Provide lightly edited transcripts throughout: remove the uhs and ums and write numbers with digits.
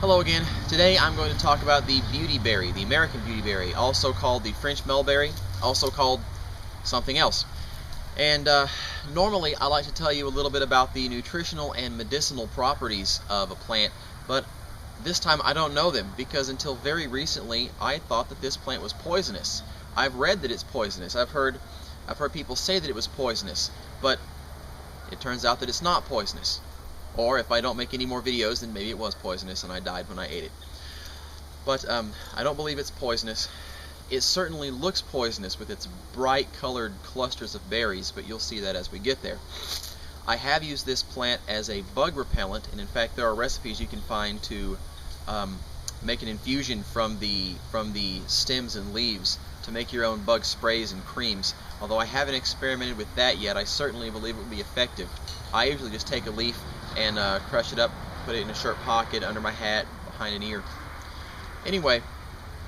Hello again. Today I'm going to talk about the beautyberry, the American beautyberry, also called the French mulberry, also called something else. And normally I like to tell you a little bit about the nutritional and medicinal properties of a plant, but this time I don't know them because until very recently I thought that this plant was poisonous. I've read that it's poisonous. I've heard people say that it was poisonous, but it turns out that it's not poisonous. Or if I don't make any more videos, then maybe it was poisonous and I died when I ate it. But I don't believe it's poisonous. It certainly looks poisonous with its bright colored clusters of berries, but you'll see that as we get there. I have used this plant as a bug repellent, and in fact there are recipes you can find to make an infusion from the stems and leaves to make your own bug sprays and creams. Although I haven't experimented with that yet, I certainly believe it would be effective. I usually just take a leaf and crush it up, put it in a shirt pocket, under my hat, behind an ear. Anyway,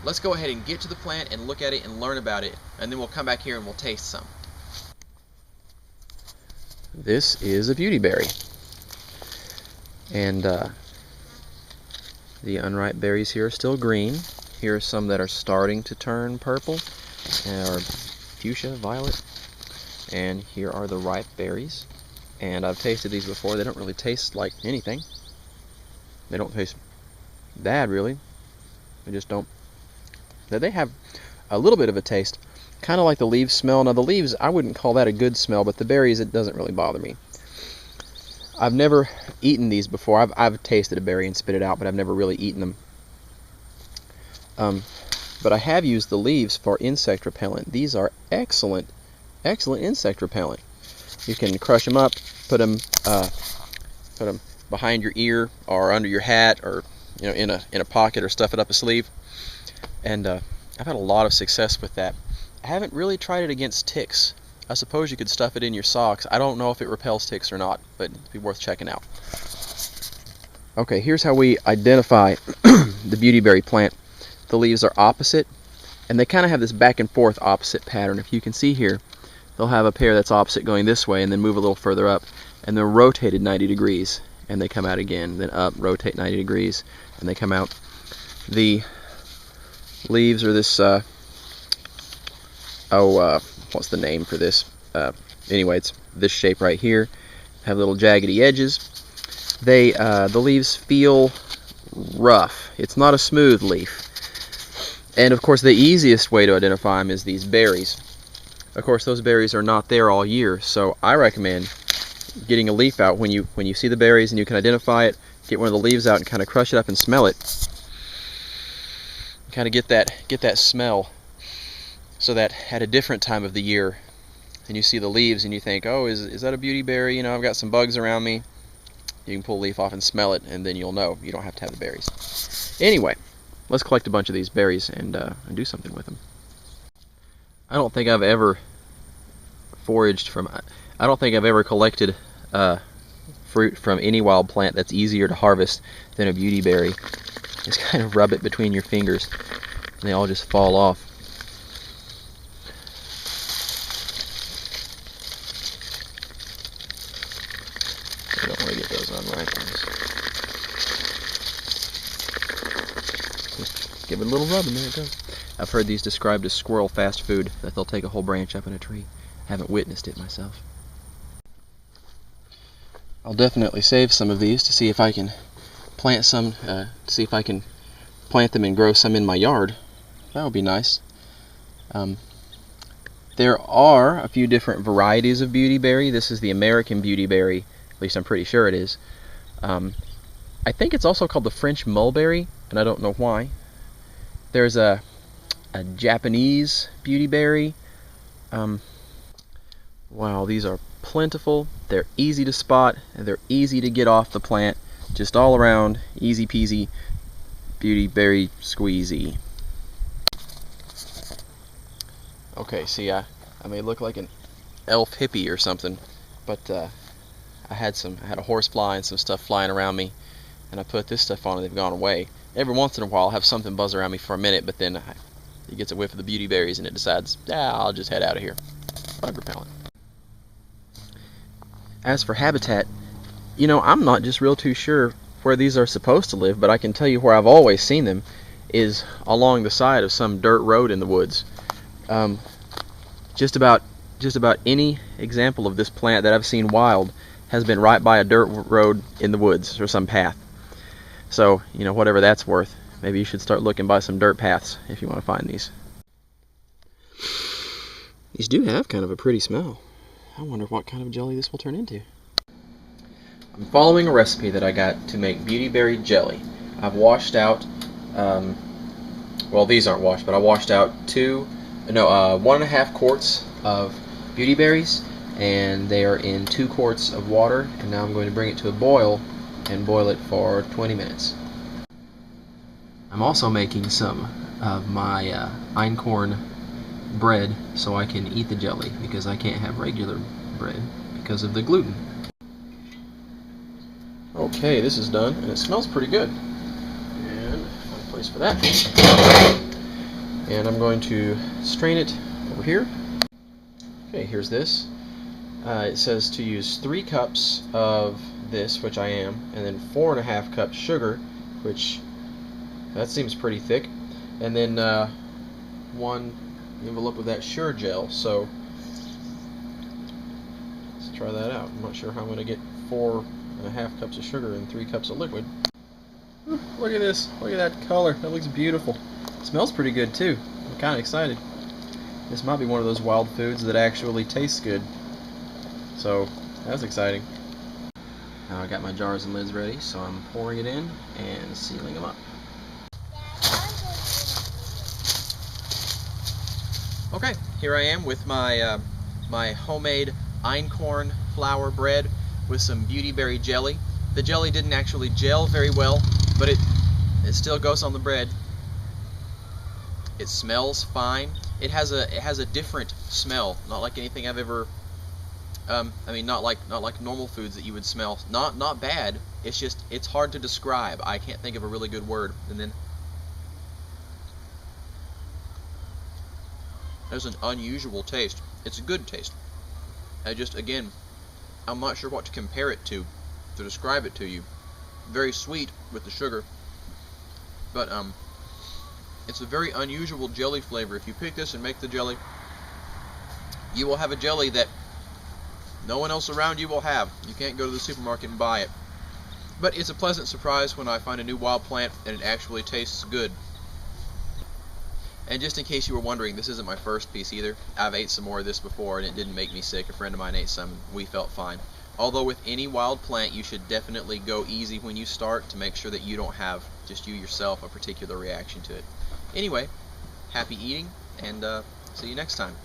let's go ahead and get to the plant and look at it and learn about it, and then we'll come back here and we'll taste some. This is a beautyberry, and the unripe berries here are still green. Here are some that are starting to turn purple, or fuchsia, violet, and here are the ripe berries. And I've tasted these before. They don't really taste like anything. They don't taste bad, really. They just don't. They have a little bit of a taste, kind of like the leaves smell. Now the leaves, I wouldn't call that a good smell, but the berries, it doesn't really bother me. I've never eaten these before. I've tasted a berry and spit it out, but I've never really eaten them. But I have used the leaves for insect repellent. These are excellent insect repellent. You can crush them up, put them behind your ear or under your hat, or in a pocket, or stuff it up a sleeve. And I've had a lot of success with that. I haven't really tried it against ticks. I suppose you could stuff it in your socks. I don't know if it repels ticks or not, but it'd be worth checking out. Okay, here's how we identify the beautyberry plant. The leaves are opposite, and they kind of have this back and forth opposite pattern. If you can see here, they'll have a pair that's opposite going this way and then move a little further up, and they're rotated 90 degrees, and they come out again, then up, rotate 90 degrees, and they come out. The leaves are this, what's the name for this? Anyway, it's this shape right here. Have little jaggedy edges. The leaves feel rough. It's not a smooth leaf. And of course the easiest way to identify them is these berries. Of course, those berries are not there all year, so I recommend getting a leaf out when you see the berries and you can identify it. Get one of the leaves out and kind of crush it up and smell it. Kind of get that smell, so that at a different time of the year, and you see the leaves and you think, oh, is that a beautyberry? I've got some bugs around me. You can pull a leaf off and smell it, and then you'll know. You don't have to have the berries. Anyway, let's collect a bunch of these berries and do something with them. I don't think I've ever collected fruit from any wild plant that's easier to harvest than a beautyberry. Just kind of rub it between your fingers and they all just fall off. I don't want to get those unripe ones. Just give it a little rub and there it goes. I've heard these described as squirrel fast food, that they'll take a whole branch up in a tree. Haven't witnessed it myself. I'll definitely save some of these to see if I can plant some, plant them and grow some in my yard. That would be nice. There are a few different varieties of beautyberry. This is the American beautyberry, at least I'm pretty sure it is. I think it's also called the French mulberry, and I don't know why. There's a Japanese beautyberry. Wow, these are plentiful. They're easy to spot, and they're easy to get off the plant. Just all around, easy peasy, beautyberry squeezy. Okay, see, I may look like an elf hippie or something, but I had a horsefly and some stuff flying around me, and I put this stuff on and they've gone away. Every once in a while I'll have something buzz around me for a minute, but then it gets a whiff of the beautyberries and it decides, I'll just head out of here. Bug repellent. As for habitat, I'm not just real too sure where these are supposed to live, but I can tell you where I've always seen them is along the side of some dirt road in the woods. Just about any example of this plant that I've seen wild has been right by a dirt road in the woods or some path. So, you know, whatever that's worth, maybe you should start looking by some dirt paths if you want to find these. These do have kind of a pretty smell. I wonder what kind of jelly this will turn into. I'm following a recipe that I got to make beautyberry jelly. I've washed out, well, these aren't washed, but I washed out 1.5 quarts of beautyberries, and they are in 2 quarts of water, and now I'm going to bring it to a boil and boil it for 20 minutes. I'm also making some of my einkorn bread so I can eat the jelly, because I can't have regular bread because of the gluten. Okay, this is done, and it smells pretty good. And one place for that. And I'm going to strain it over here. Okay, here's this. It says to use 3 cups of this, which I am, and then 4.5 cups sugar, which that seems pretty thick, and then 1 envelope of that Sure Gel. So let's try that out. I'm not sure how I'm going to get 4.5 cups of sugar and 3 cups of liquid. Look at this. Look at that color. That looks beautiful. It smells pretty good too. I'm kind of excited. This might be one of those wild foods that actually tastes good. So that's exciting. Now I got my jars and lids ready, so I'm pouring it in and sealing them up. Okay, here I am with my my homemade einkorn flour bread with some beautyberry jelly. The jelly didn't actually gel very well, but it still goes on the bread. It smells fine. It has a different smell, not like anything I've ever. I mean, not like normal foods that you would smell. Not bad. It's just it's hard to describe. I can't think of a really good word. And then there's an unusual taste. It's a good taste. Again, I'm not sure what to compare it to describe it to you. Very sweet with the sugar, but it's a very unusual jelly flavor. If you pick this and make the jelly, you will have a jelly that no one else around you will have. You can't go to the supermarket and buy it. But it's a pleasant surprise when I find a new wild plant and it actually tastes good. And just in case you were wondering, this isn't my first piece either. I've ate some more of this before and it didn't make me sick. A friend of mine ate some and we felt fine. Although with any wild plant, you should definitely go easy when you start to make sure that you don't have, just you yourself, a particular reaction to it. Anyway, happy eating, and see you next time.